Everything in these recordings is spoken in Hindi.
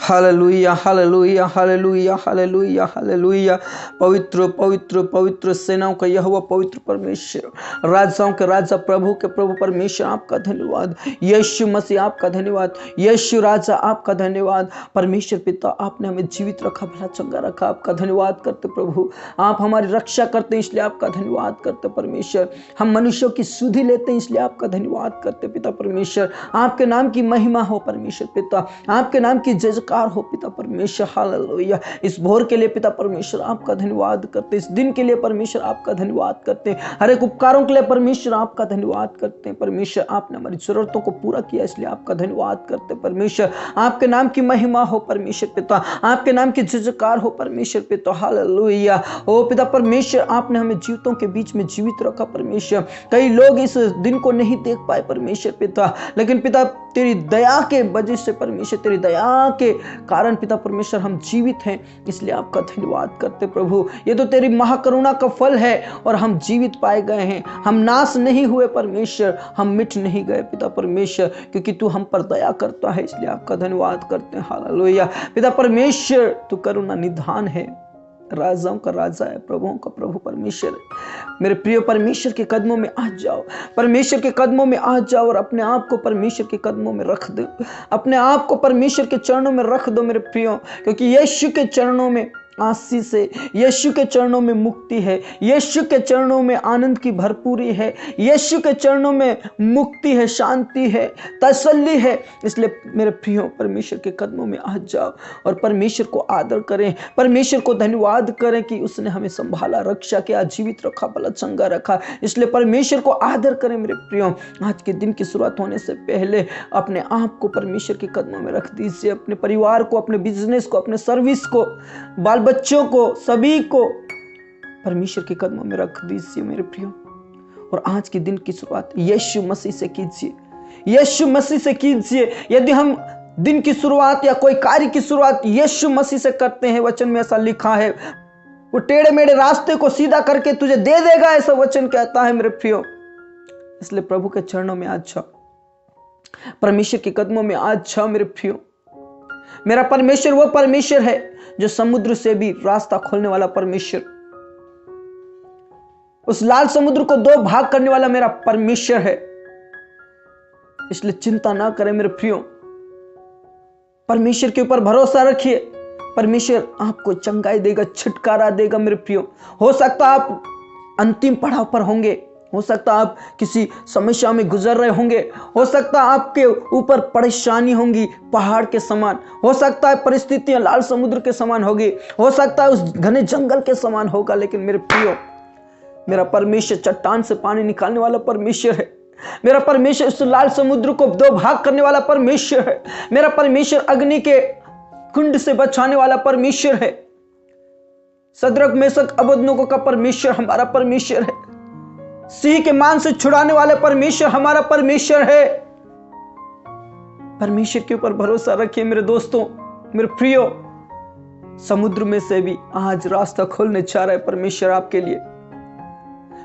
Hallelujah hallelujah hallelujah hallelujah hallelujah. पवित्र पवित्र पवित्र सेनाओं का यहोवा पवित्र परमेश्वर, राजाओं के राजा, प्रभु के प्रभु परमेश्वर, आपका धन्यवाद। यीशु मसीह आपका धन्यवाद। यीशु राजा आपका धन्यवाद। परमेश्वर पिता, आपने हमें जीवित रखा, भला चंगा रखा, आपका धन्यवाद करते प्रभु। आप हमारी रक्षा करते हैं, इसलिए आपका धन्यवाद करते परमेश्वर। हम मनुष्यों की सुधि लेते हैं, इसलिए आपका धन्यवाद करते पिता परमेश्वर। आपके नाम की महिमा हो परमेश्वर पिता, आपके नाम की जयकार हो पिता परमेश्वर। हालेलुया। इस भोर के लिए पिता परमेश्वर आपका धन्यवाद करते, इस दिन के लिए परमेश्वर आपका धन्यवाद करते, हर एक उपकारों के लिए परमेश्वर आपका धन्यवाद करते हैं परमेश्वर। आपने हमारी जरूरतों को पूरा किया, इसलिए आपका धन्यवाद करते परमेश्वर। आपके नाम की महिमा हो परमेश्वर पिता, आपके नाम की जयकार हो परमेश्वर पिता। हालेलुया। ओ पिता परमेश्वर, आपने हमें जीवितों के बीच में जीवित रखा परमेश्वर। कई लोग इस दिन को नहीं देख पाए परमेश्वर पिता, लेकिन पिता तेरी दया के वजह से परमेश्वर, तेरी दया के कारण पिता परमेश्वर हम जीवित हैं, इसलिए आपका धन्यवाद करते प्रभु। ये तो तेरी महाकरुणा का फल है और हम जीवित पाए गए हैं, हम नाश नहीं हुए परमेश्वर, हम मिट नहीं गए पिता परमेश्वर, क्योंकि तू हम पर दया करता है, इसलिए आपका धन्यवाद करते हैं। हालेलुया। पिता परमेश्वर, तू करुणा निधान है, राजाओं का राजा है, प्रभुओं का प्रभु परमेश्वर। मेरे प्रिय परमेश्वर के कदमों में आ जाओ, परमेश्वर के कदमों में आ जाओ और अपने आप को परमेश्वर के कदमों में रख दो, अपने आप को परमेश्वर के चरणों में रख दो मेरे प्रियो, क्योंकि यीशु के चरणों में आशीष है, यीशु के चरणों में मुक्ति है, यीशु के चरणों में आनंद की भरपूरी है, यीशु के चरणों में मुक्ति है, शांति है, तसल्ली है। इसलिए मेरे प्रियो परमेश्वर के कदमों में आ जाओ और परमेश्वर को आदर करें, परमेश्वर को धन्यवाद करें कि उसने हमें संभाला, रक्षा किया, जीवित रखा, भला चंगा रखा। इसलिए परमेश्वर को आदर करें मेरे प्रियो। आज के दिन की शुरुआत होने से पहले अपने आप को परमेश्वर के कदमों में रख दीजिए, अपने परिवार को, अपने बिजनेस को, अपने सर्विस को, बाल बच्चों को, सभी को परमेश्वर के कदमों में रख दीजिए मेरे प्रियो। और आज के दिन की शुरुआत यीशु मसीह से कीजिए, यीशु मसीह से कीजिए। यदि हम दिन की शुरुआत या कोई कार्य की शुरुआत यीशु मसीह से करते हैं, वचन में ऐसा लिखा है, वो टेढ़े मेढ़े रास्ते को सीधा करके तुझे दे देगा, ऐसा वचन कहता है मेरे प्रियो। इसलिए प्रभु के चरणों में आज जाओ, परमेश्वर के कदमों में आज जाओ मेरे प्रियो। मेरा परमेश्वर वो परमेश्वर है जो समुद्र से भी रास्ता खोलने वाला परमेश्वर, उस लाल समुद्र को दो भाग करने वाला मेरा परमेश्वर है। इसलिए चिंता ना करें मेरे प्रियो, परमेश्वर के ऊपर भरोसा रखिए, परमेश्वर आपको चंगाई देगा, छुटकारा देगा मेरे प्रियो। हो सकता आप अंतिम पड़ाव पर होंगे, हो सकता आप किसी समस्या में गुजर रहे होंगे, हो सकता आपके ऊपर परेशानी होंगी पहाड़ के समान, हो सकता है परिस्थितियां लाल समुद्र के समान होगी, हो सकता है उस घने जंगल के समान होगा, लेकिन मेरे प्रियो, मेरा परमेश्वर चट्टान से पानी निकालने वाला परमेश्वर है। मेरा परमेश्वर उस लाल समुद्र को दो भाग करने वाला परमेश्वर है। मेरा परमेश्वर अग्नि के कुंड से बचाने वाला परमेश्वर है। सद्रक मेशक अबेदनगो का परमेश्वर हमारा परमेश्वर है। सिंह के मान से छुड़ाने वाले परमेश्वर हमारा परमेश्वर है। परमेश्वर के ऊपर भरोसा रखिए मेरे दोस्तों, मेरे प्रियो। समुद्र में से भी आज रास्ता खोलने चाह रहा है परमेश्वर आपके लिए।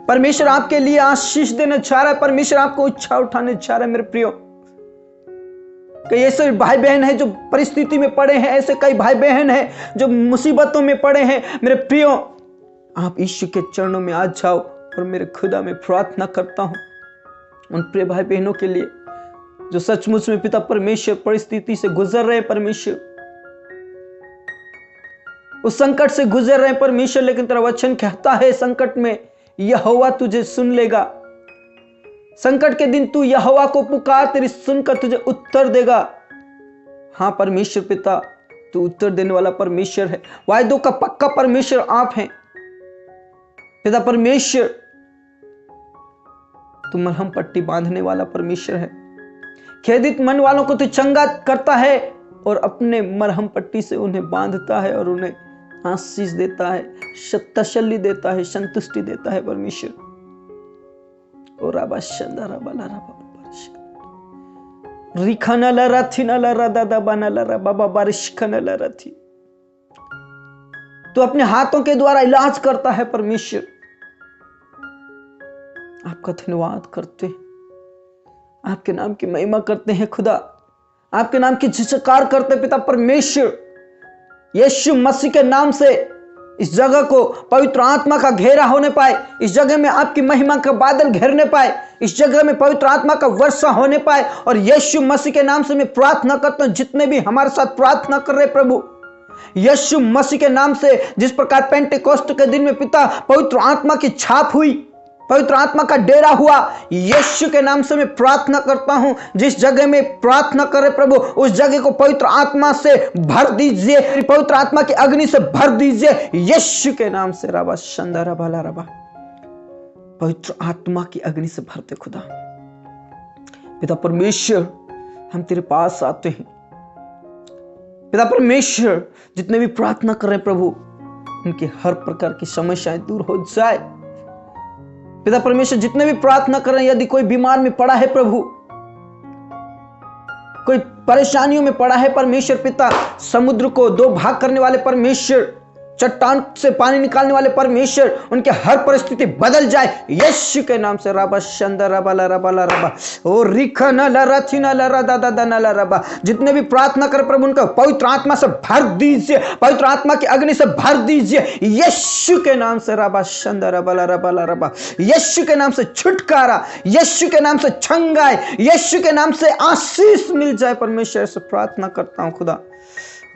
परमेश्वर आपके लिए आशीष देना चाह रहा है, परमेश्वर आपको इच्छा उठाने चाह रहा है मेरे प्रियो। कई ऐसे भाई बहन हैं जो परिस्थिति में पड़े हैं, ऐसे कई भाई बहन हैं जो मुसीबतों में पड़े हैं मेरे प्रियो। आप यीशु के चरणों में आ जाओ और मेरे खुदा में प्रार्थना करता हूं उन प्रिय भाई बहनों के लिए जो सचमुच में पिता परमेश्वर परिस्थिति से गुजर रहे हैं, परमेश्वर उस संकट से गुजर रहे हैं परमेश्वर। लेकिन तेरा वचन कहता है संकट में यहोवा तुझे सुन लेगा। संकट के दिन तू यहोवा को पुकार, तेरी सुनकर तुझे उत्तर देगा। हाँ परमेश्वर पिता, तू उत्तर देने वाला परमेश्वर है। वायदों का पक्का परमेश्वर आप हैं पिता परमेश्वर। तू मरहम पट्टी बांधने वाला परमेश्वर है। खेदित मन वालों को तू चंगा करता है और अपने मरहम पट्टी से उन्हें बांधता है और उन्हें आशीष देता है, तसल्ली देता है, संतुष्टि देता है परमेश्वर। और तू अपने हाथों के द्वारा इलाज करता है परमेश्वर। आपका धन्यवाद करते हैं, आपके नाम की महिमा करते हैं खुदा, आपके नाम की जयकार करते पिता परमेश्वर। यीशु मसीह के नाम से इस जगह को पवित्र आत्मा का घेरा होने पाए, इस जगह में आपकी महिमा का बादल घेरने पाए, इस जगह में पवित्र आत्मा का वर्षा होने पाए। और यीशु मसीह के नाम से मैं प्रार्थना करता हूं, जितने भी हमारे साथ प्रार्थना कर रहे प्रभु, यीशु मसीह के नाम से जिस प्रकार पेंटेकोस्ट के दिन में पिता पवित्र आत्मा की छाप हुई, पवित्र आत्मा का डेरा हुआ, यीशु के नाम से मैं प्रार्थना करता हूं, जिस जगह में प्रार्थना करे प्रभु उस जगह को पवित्र आत्मा से भर दीजिए, पवित्र आत्मा की अग्नि से भर दीजिए यीशु के नाम से। रबा शंदरा बाला रबा, पवित्र आत्मा की अग्नि से भरते खुदा। पिता परमेश्वर हम तेरे पास आते हैं, पिता परमेश्वर जितने भी प्रार्थना कर रहे प्रभु उनकी हर प्रकार की समस्याएं दूर हो जाए। पिता परमेश्वर जितने भी प्रार्थना कर रहे हैं, यदि कोई बीमार में पड़ा है प्रभु, कोई परेशानियों में पड़ा है परमेश्वर पिता, समुद्र को दो भाग करने वाले परमेश्वर, चट्टान से पानी निकालने वाले परमेश्वर, उनके हर परिस्थिति बदल जाए यीशु के नाम से। रबा शंदर रबा रबा रबा ओ रिखा न लरथी न लरा दादा दाना रबा, जितने भी प्रार्थना कर प्रभु उनका पवित्र आत्मा से भर दीजिए, पवित्र आत्मा की अग्नि से भर दीजिए यीशु के नाम से। रबा शंदर रबा रबा रबा, यीशु के नाम से छुटकारा, यीशु के नाम से छंगाई, यीशु के नाम से आशीष मिल जाए परमेश्वर से प्रार्थना करता हूं खुदा।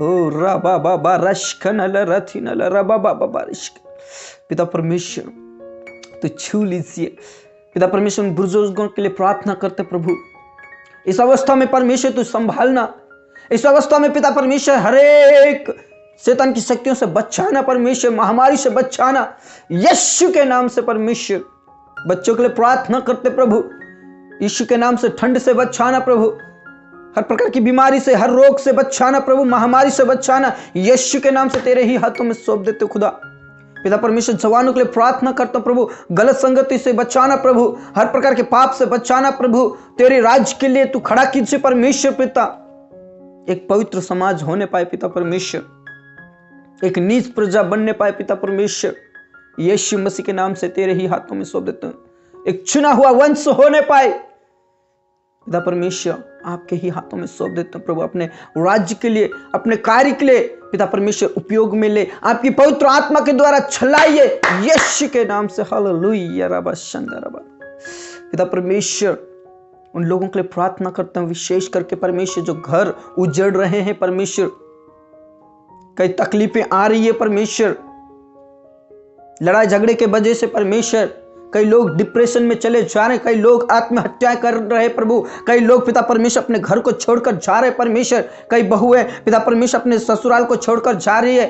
ओ रबा बाबा रशकनल रथिनल रबा बाबा बारिश। पिता परमेश्वर तो छू लीजिए पिता परमेश्वर, उन बुजुर्गों के लिए प्रार्थना करते प्रभु, इस अवस्था में परमेश्वर तू संभालना, इस अवस्था में पिता परमेश्वर हरेक शैतान की शक्तियों से बचाना परमेश्वर, महामारी से बचाना यीशु के नाम से परमेश्वर। बच्चों के लिए प्रार्थना करते प्रभु, यीशु के नाम से ठंड से बचाना प्रभु, हर प्रकार की बीमारी से, हर रोग से बचाना प्रभु, महामारी से बचाना यीशु के नाम से तेरे ही हाथों में सौंप देते खुदा। पिता परमेश्वर जवानों के लिए प्रार्थना करता प्रभु, गलत संगति से बचाना प्रभु, हर प्रकार के पाप से बचाना प्रभु, तेरे राज्य के लिए तू खड़ा कीजिए परमेश्वर पिता। एक पवित्र समाज होने पाए पिता परमेश्वर, एक नीच प्रजा बनने पाए पिता परमेश्वर, यीशु मसीह के नाम से तेरे ही हाथों में सौंप देते हैं। एक चुना हुआ वंश होने पाए पिता परमेश्वर, आपके ही हाथों में सौंप देते हैं प्रभु, अपने राज्य के लिए, अपने कार्य के लिए पिता परमेश्वर उपयोग में ले, आपकी पवित्र आत्मा के द्वारा चलाइए यीशु के नाम से। हालेलुया रबा शंदर रबा। पिता परमेश्वर उन लोगों के लिए प्रार्थना करता हूं, विशेष करके परमेश्वर जो घर उजड़ रहे हैं परमेश्वर, कई तकलीफें आ रही है परमेश्वर, लड़ाई झगड़े के वजह से परमेश्वर कई लोग डिप्रेशन में चले जा रहे हैं, कई लोग आत्महत्या कर रहे हैं प्रभु, कई लोग पिता परमेश्वर अपने घर को छोड़कर जा रहे हैं परमेश्वर, कई बहुएं पिता परमेश्वर अपने ससुराल को छोड़कर जा रही है,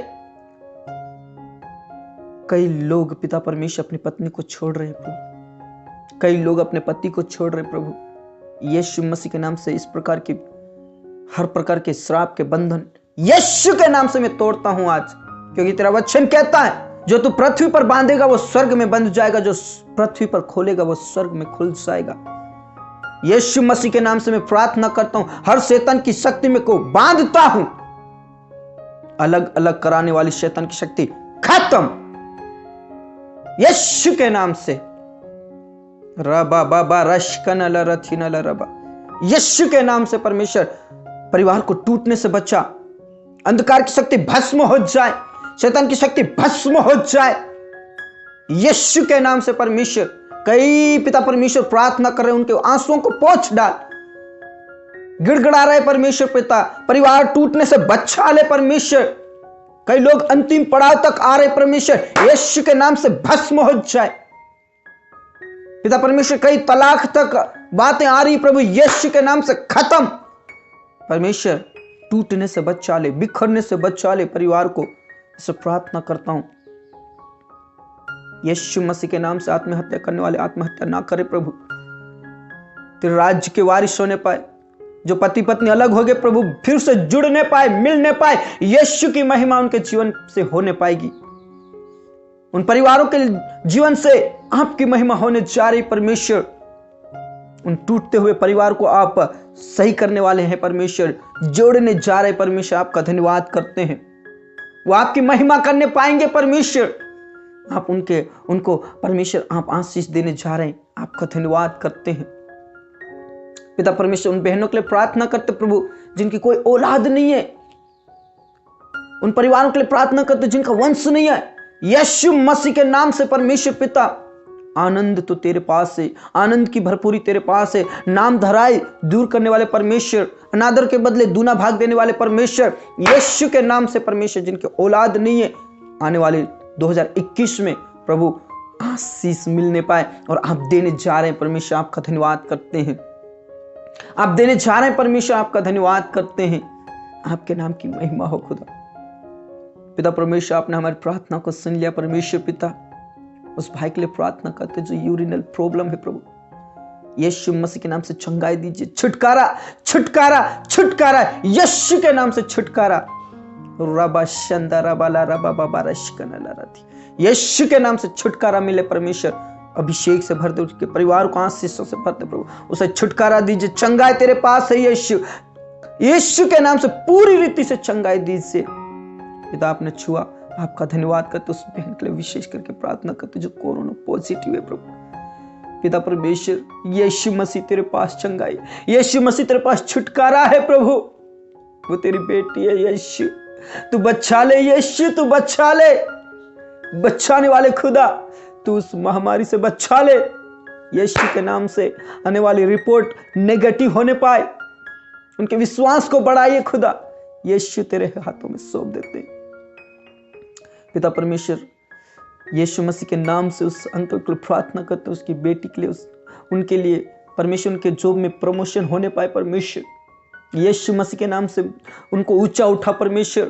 कई लोग पिता परमेश्वर अपनी पत्नी को छोड़ रहे हैं प्रभु, कई लोग अपने पति को छोड़ रहे हैं प्रभु। यीशु मसीह के नाम से इस प्रकार की हर प्रकार के श्राप के बंधन यीशु के नाम से मैं तोड़ता हूं आज, क्योंकि तेरा वचन कहता है जो तू पृथ्वी पर बांधेगा वो स्वर्ग में बंध जाएगा, जो पृथ्वी पर खोलेगा वो स्वर्ग में खुल जाएगा। यीशु मसीह के नाम से मैं प्रार्थना करता हूं, हर शैतान की शक्ति में को बांधता हूं, अलग अलग कराने वाली शैतान की शक्ति खत्म यीशु के नाम से। रबा बाबा रशकनल रथिनल रबा, यीशु के नाम से परमेश्वर परिवार को टूटने से बचा, अंधकार की शक्ति भस्म हो जाए, शैतान की शक्ति भस्म हो जाए यीशु के नाम से परमेश्वर। कई पिता परमेश्वर प्रार्थना कर रहे हैं, उनके आंसुओं को पोंछ डाल, गिड़गिड़ा रहे परमेश्वर पिता, परिवार टूटने से बचा ले परमेश्वर। कई लोग अंतिम पड़ाव तक आ रहे परमेश्वर, यीशु के नाम से भस्म हो जाए पिता परमेश्वर। कई तलाक तक बातें आ रही प्रभु, यीशु के नाम से खत्म परमेश्वर। टूटने से बचा ले, बिखरने से बचा ले परिवार को, इसे प्रार्थना करता हूं यीशु मसीह के नाम से। आत्महत्या करने वाले आत्महत्या ना करे प्रभु, तेरे राज्य के वारिस होने पाए, जो पति पत्नी अलग हो गए प्रभु फिर से जुड़ने पाए, मिलने पाए, यीशु की महिमा उनके जीवन से होने पाएगी, उन परिवारों के जीवन से आपकी महिमा होने जा रही परमेश्वर। उन टूटते हुए परिवार को आप सही करने वाले हैं परमेश्वर, जोड़ने जा रहे परमेश्वर। आपका धन्यवाद करते हैं वो आपकी महिमा करने पाएंगे परमेश्वर। आप उनको परमेश्वर आप आशीष देने जा रहे हैं, आपका धन्यवाद करते हैं पिता परमेश्वर। उन बहनों के लिए प्रार्थना करते प्रभु जिनकी कोई औलाद नहीं है, उन परिवारों के लिए प्रार्थना करते जिनका वंश नहीं है। यीशु मसीह के नाम से परमेश्वर पिता, आनंद तो तेरे पास है, आनंद की भरपूरी तेरे पास है। नाम धराई दूर करने वाले परमेश्वर, अनादर के बदले दूना भाग देने वाले परमेश्वर, यीशु के नाम से परमेश्वर जिनके औलाद नहीं है, आने वाले 2021 में प्रभु आशीष मिलने पाए और आप देने जा रहे हैं परमेश्वर। आपका धन्यवाद करते हैं, आप देने जा रहे हैं परमेश्वर, आपका धन्यवाद करते हैं। आपके नाम की महिमा हो खुदा। पिता परमेश्वर आपने हमारी प्रार्थना को सुन लिया परमेश्वर पिता। उस भाई के लिए प्रार्थना करते जो यूरिनल प्रॉब्लम है प्रभु, यीशु मसीह के नाम से चंगाई दीजिए। छुटकारा छुटकारा छुटकारा, यीशु के नाम से छुटकारा। रबा शंदा रबाला रबा बाबा रशकनला रथी, यीशु के नाम से छुटकारा मिले परमेश्वर। अभिषेक से भर दे, उसके परिवार को आशीषों से भर दे प्रभु, उसे छुटकारा दीजिए। चंगाई तेरे पास है यीशु, यीशु के नाम से पूरी रीति से चंगाई दीजिए पिता। आपने छुआ, आपका धन्यवाद करते। उस बहन के लिए विशेष करके प्रार्थना करते जो कोरोना पॉजिटिव है प्रभु पिता परमेश्वर। यीशु मसीह तेरे पास चंगाई, यीशु मसीह तेरे पास छुटकारा है प्रभु। वो तेरी बेटी है यीशु, तू बचा ले यीशु, तू बचा ले। बचाने वाले खुदा, तू उस महामारी से बचा ले यीशु के नाम से। आने वाली रिपोर्ट नेगेटिव होने पाए, उनके विश्वास को बढ़ाइए खुदा। यीशु तेरे हाथों में सौंप देते हैं पिता परमेश्वर। यीशु मसीह के नाम से उस अंकल को प्रार्थना करते, उसकी बेटी के लिए, उनके लिए परमेश्वर, उनके जॉब में प्रमोशन होने पाए परमेश्वर। यीशु मसीह के नाम से उनको ऊंचा उठा परमेश्वर।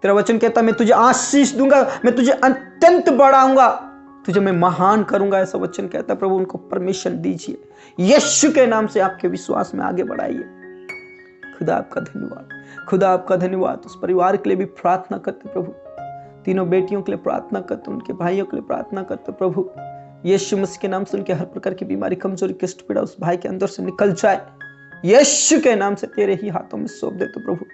तेरा वचन कहता मैं तुझे आशीष दूंगा, मैं तुझे अत्यंत बढ़ाऊंगा, तुझे मैं महान करूंगा, ऐसा वचन कहता प्रभु। उनको परमिशन दीजिए यीशु के नाम से, आपके विश्वास में आगे बढ़ाइए खुदा। आपका धन्यवाद खुदा, आपका धन्यवाद। उस परिवार के लिए भी प्रार्थना करते प्रभु, तीनों बेटियों के लिए प्रार्थना करते, उनके भाइयों के लिए प्रार्थना करते प्रभु। यीशु मसीह के नाम से उनके हर प्रकार की बीमारी, कमजोरी, कष्ट, पीड़ा उस भाई के अंदर से निकल जाए यीशु के नाम से। तेरे ही हाथों में सौंप देते प्रभु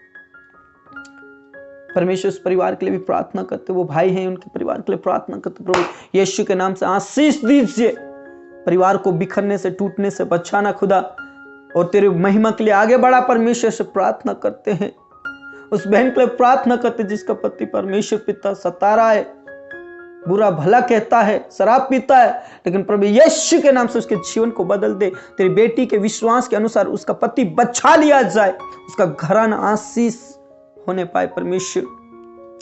परमेश्वर। उस परिवार के लिए भी प्रार्थना करते, वो भाई हैं उनके परिवार के लिए प्रार्थना करते प्रभु। यीशु के नाम से आशीष दीजिए, परिवार को बिखरने से, टूटने से बचाना खुदा, और तेरे महिमा के लिए आगे बढ़ा परमेश्वर से प्रार्थना करते हैं। उस बहन के लिए प्रार्थना करते जिसका पति परमेश्वर पिता सता रहा है, बुरा भला कहता है, शराब पीता है, लेकिन प्रभु यीशु के नाम से उसके जीवन को बदल दे। तेरी बेटी के विश्वास के अनुसार उसका पति बचा लिया जाए, उसका घराना आशीष होने पाए परमेश्वर।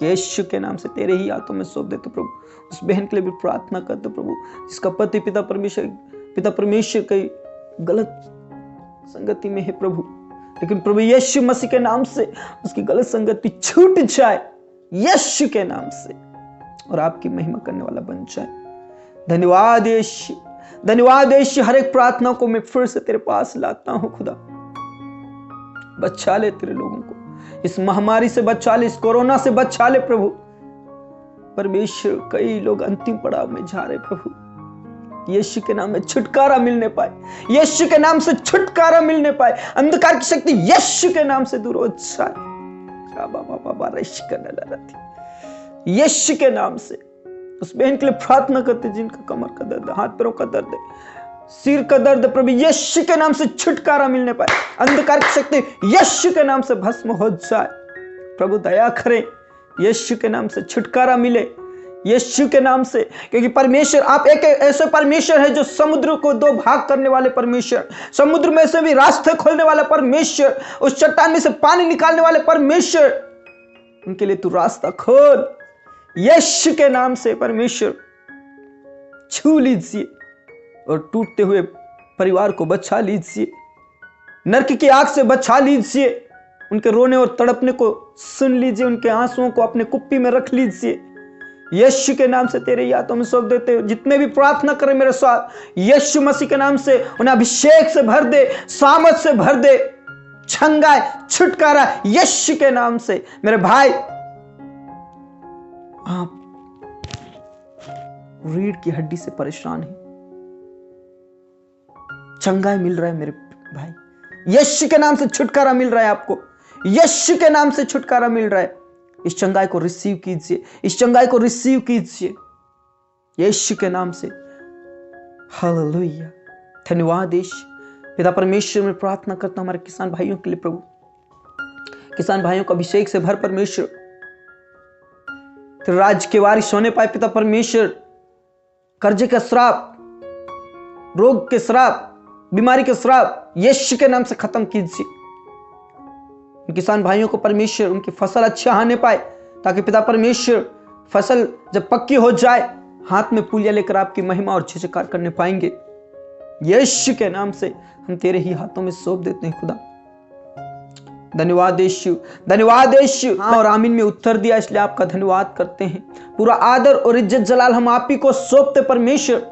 यीशु के नाम से तेरे ही हाथों में सौंप देते प्रभु। उस बहन के लिए भी प्रार्थना करते प्रभु जिसका पति पिता परमेश्वर की गलत संगति में है प्रभु, लेकिन प्रभु यीशु मसीह के नाम से उसकी गलत संगति छूट जाए यीशु के नाम से, और आपकी महिमा करने वाला बन जाए। धन्यवाद यीशु, धन्यवाद यीशु। हर एक प्रार्थना को मैं फिर से तेरे पास लाता हूं खुदा। बचा ले तेरे लोगों को, इस महामारी से बचा ले, इस कोरोना से बचा ले प्रभु परमेश्वर। कई लोग अंतिम पड़ाव में जा रहे प्रभु, यीशु के नाम में छुटकारा मिलने पाए, यीशु के नाम से छुटकारा मिलने पाए। अंधकार की शक्ति यीशु के नाम से दूर हो जाए। यीशु के नाम से उस बहन के लिए प्रार्थना करते जिनका कमर का दर्द, हाथ पैरों का दर्द, सिर का दर्द, प्रभु यीशु के नाम से छुटकारा मिलने पाए। अंधकार की शक्ति यीशु के नाम से भस्म हो जाए प्रभु। दया करें, यीशु के नाम से छुटकारा मिले यीशु के नाम से, क्योंकि परमेश्वर आप एक ऐसे परमेश्वर है जो समुद्र को दो भाग करने वाले परमेश्वर, समुद्र में से भी रास्ते खोलने वाला परमेश्वर, उस चट्टान में से पानी निकालने वाले परमेश्वर। उनके लिए तू रास्ता खोल यीशु के नाम से परमेश्वर। छू लीजिए और टूटते हुए परिवार को बचा लीजिए, नरक की आग से बचा लीजिए। उनके रोने और तड़पने को सुन लीजिए, उनके आंसुओं को अपने कुप्पी में रख लीजिए। यीशु के नाम से तेरे हाथों में सौंप देते हो। जितने भी प्रार्थना करें मेरे साथ, यीशु मसीह के नाम से उन्हें अभिषेक से भर दे, सामर्थ से भर दे, छंगाए, छुटकारा यीशु के नाम से। मेरे भाई, आप रीढ़ की हड्डी से परेशान है, चंगाई मिल रहा है मेरे भाई, यीशु के नाम से छुटकारा मिल रहा है आपको, यीशु के नाम से छुटकारा मिल रहा है। इस चंगाई को रिसीव कीजिए, इस चंगाई को रिसीव कीजिए यीशु के नाम से। हालेलुया, धन्यवाद यीशु। पिता परमेश्वर में प्रार्थना करता हूं हमारे किसान भाइयों के लिए प्रभु, किसान भाइयों को अभिषेक से भर परमेश्वर, तेरे राज्य के वारिस होने पाए पिता परमेश्वर। कर्जे का श्राप, रोग के श्राप, बीमारी के श्राप यीशु के नाम से खत्म कीजिए। किसान भाइयों को परमेश्वर उनकी फसल अच्छी आने पाए, ताकि पिता परमेश्वर फसल जब पक्की हो जाए हाथ में पुलिया लेकर आपकी महिमा और जय जयकार करने पाएंगे। यीशु के नाम से हम तेरे ही हाथों में सौंप देते हैं खुदा। धन्यवाद यीशु, धन्यवाद यीशु। हाँ और आमीन में उत्तर दिया, इसलिए आपका धन्यवाद करते हैं। पूरा आदर और इज्जत जलाल हम आप ही को सौंपते परमेश्वर।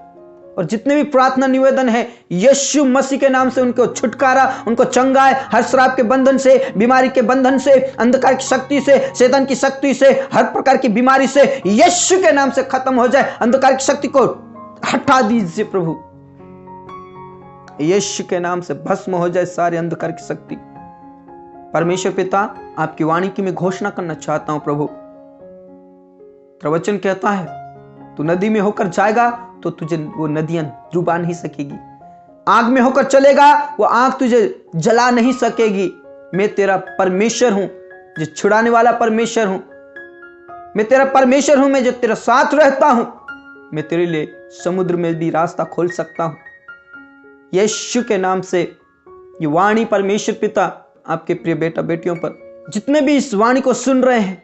और जितने भी प्रार्थना निवेदन है यीशु मसीह के नाम से उनको छुटकारा, उनको चंगाई, हर श्राप के बंधन से, बीमारी के बंधन से, अंधकार की शक्ति से, शैतान की शक्ति से, हर प्रकार की बीमारी से यीशु के नाम से खत्म हो जाए। अंधकार की शक्ति को हटा दीजिए प्रभु, यीशु के नाम से भस्म हो जाए सारी अंधकार की शक्ति। परमेश्वर पिता, आपकी वाणी की मैं घोषणा करना चाहता हूं प्रभु। प्रवचन कहता है तू नदी में होकर जाएगा तो तुझे वो नदियां डुबा नहीं सकेगी, आग में होकर चलेगा वो आग तुझे जला नहीं सकेगी। मैं तेरा परमेश्वर हूं जो छुड़ाने वाला परमेश्वर हूं, मैं तेरा परमेश्वर हूं, मैं जो तेरा साथ रहता हूं। मैं तेरे लिए समुद्र में भी रास्ता खोल सकता हूं। यीशु के नाम से ये वाणी परमेश्वर पिता आपके प्रिय बेटा बेटियों पर, जितने भी इस वाणी को सुन रहे हैं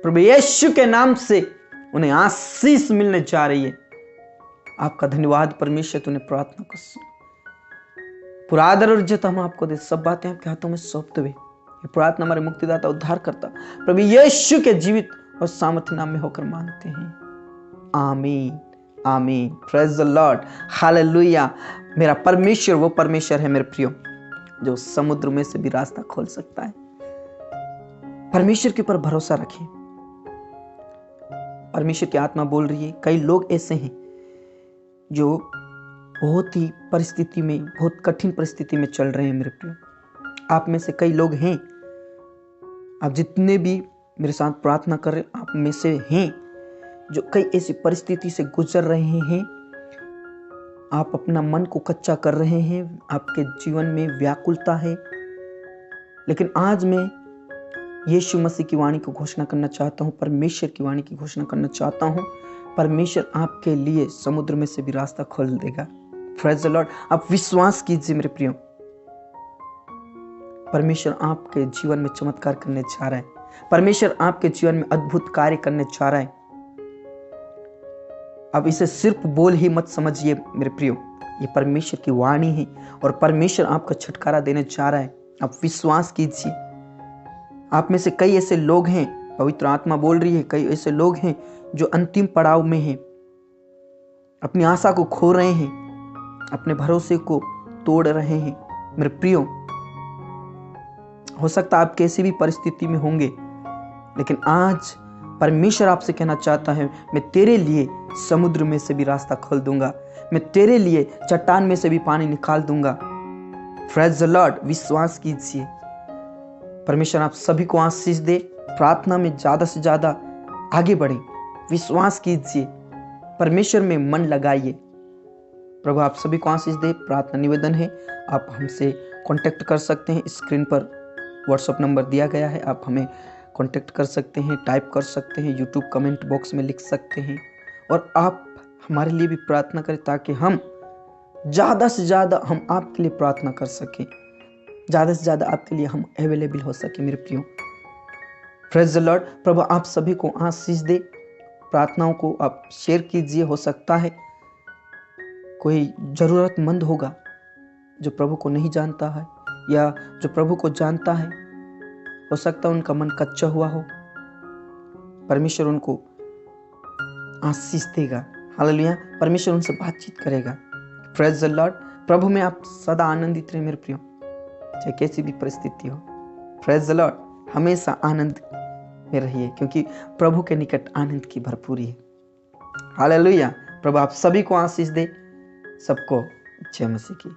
प्रभु यीशु के नाम से उन्हें आशीष मिलने जा रही है। आपका धन्यवाद परमेश्वर, तूने प्रार्थना को सुन। पूरा आदर और इज्जत हम आपको दे, सब बातें आपके हाथों में सौंपते हुए ये प्रार्थना हमारे मुक्तिदाता उद्धार करता प्रभु यीशु के जीवित और सामर्थ्य नाम में होकर मांगते हैं, आमीन आमीन। Praise the Lord, hallelujah. मेरा परमेश्वर वो परमेश्वर है मेरे प्रियो जो समुद्र में से भी रास्ता खोल सकता है। परमेश्वर के ऊपर भरोसा रखें। परमेश्वर की आत्मा बोल रही है, कई लोग ऐसे हैं जो बहुत ही परिस्थिति में, बहुत कठिन परिस्थिति में चल रहे हैं मेरे प्रियो। आप में से कई लोग हैं, आप जितने भी मेरे साथ प्रार्थना कर रहे आप में से हैं जो कई ऐसी परिस्थिति से गुजर रहे हैं। आप अपना मन को कच्चा कर रहे हैं, आपके जीवन में व्याकुलता है, लेकिन आज मैं यीशु मसीह की वाणी को घोषणा करना चाहता हूं, परमेश्वर की वाणी की घोषणा करना चाहता हूं। परमेश्वर आपके लिए समुद्र में से भी रास्ता खोल देगा। Praise the Lord. आप विश्वास कीजिए मेरे प्रियो, परमेश्वर आपके जीवन में चमत्कार करने जा रहा है। परमेश्वर आपके जीवन में अद्भुत कार्य करने जा रहा है। अब इसे सिर्फ बोल ही मत समझिए मेरे प्रियो, ये परमेश्वर की वाणी है और परमेश्वर आपको छुटकारा देने जा रहा है। आप विश्वास कीजिए। आप में से कई ऐसे लोग हैं, पवित्र आत्मा बोल रही है, कई ऐसे लोग हैं जो अंतिम पड़ाव में हैं, अपनी आशा को खो रहे हैं, अपने भरोसे को तोड़ रहे हैं। मेरे प्रियो, हो सकता है आप कैसी भी परिस्थिति में होंगे, लेकिन आज परमेश्वर आपसे कहना चाहता है, मैं तेरे लिए समुद्र में से भी रास्ता खोल दूंगा, मैं तेरे लिए चट्टान में से भी पानी निकाल दूंगा। Praise the Lord. विश्वास कीजिए। परमेश्वर आप सभी को आशीष दे। प्रार्थना में ज्यादा से ज्यादा आगे बढ़े, विश्वास कीजिए, परमेश्वर में मन लगाइए। प्रभु आप सभी को आशीष दे। प्रार्थना निवेदन है, आप हमसे कांटेक्ट कर सकते हैं। स्क्रीन पर व्हाट्सएप नंबर दिया गया है, आप हमें कांटेक्ट कर सकते हैं, टाइप कर सकते हैं, यूट्यूब कमेंट बॉक्स में लिख सकते हैं। और आप हमारे लिए भी प्रार्थना करें ताकि हम ज़्यादा से ज़्यादा हम आपके लिए प्रार्थना कर सकें, ज़्यादा से ज़्यादा आपके लिए हम अवेलेबल हो सके मेरे प्रियो। Praise the Lord. प्रभु आप सभी को आशीष दे। प्रार्थनाओं को आप शेयर कीजिए। हो सकता है कोई ज़रूरतमंद होगा जो प्रभु को नहीं जानता है या जो प्रभु को जानता है, हो सकता है उनका मन कच्चा हुआ हो। परमेश्वर उनको आशीष देगा। हालेलुया। परमेश्वर उनसे बातचीत करेगा। Praise the Lord. प्रभु में आप सदा आनंदित रहे मेरे प्रियो, चाहे कैसी भी परिस्थिति हो। Praise the Lord. हमेशा आनंद में रहिए, क्योंकि प्रभु के निकट आनंद की भरपूरी है। हालेलुया। प्रभु आप सभी को आशीष दे। सबको जय मसीह की।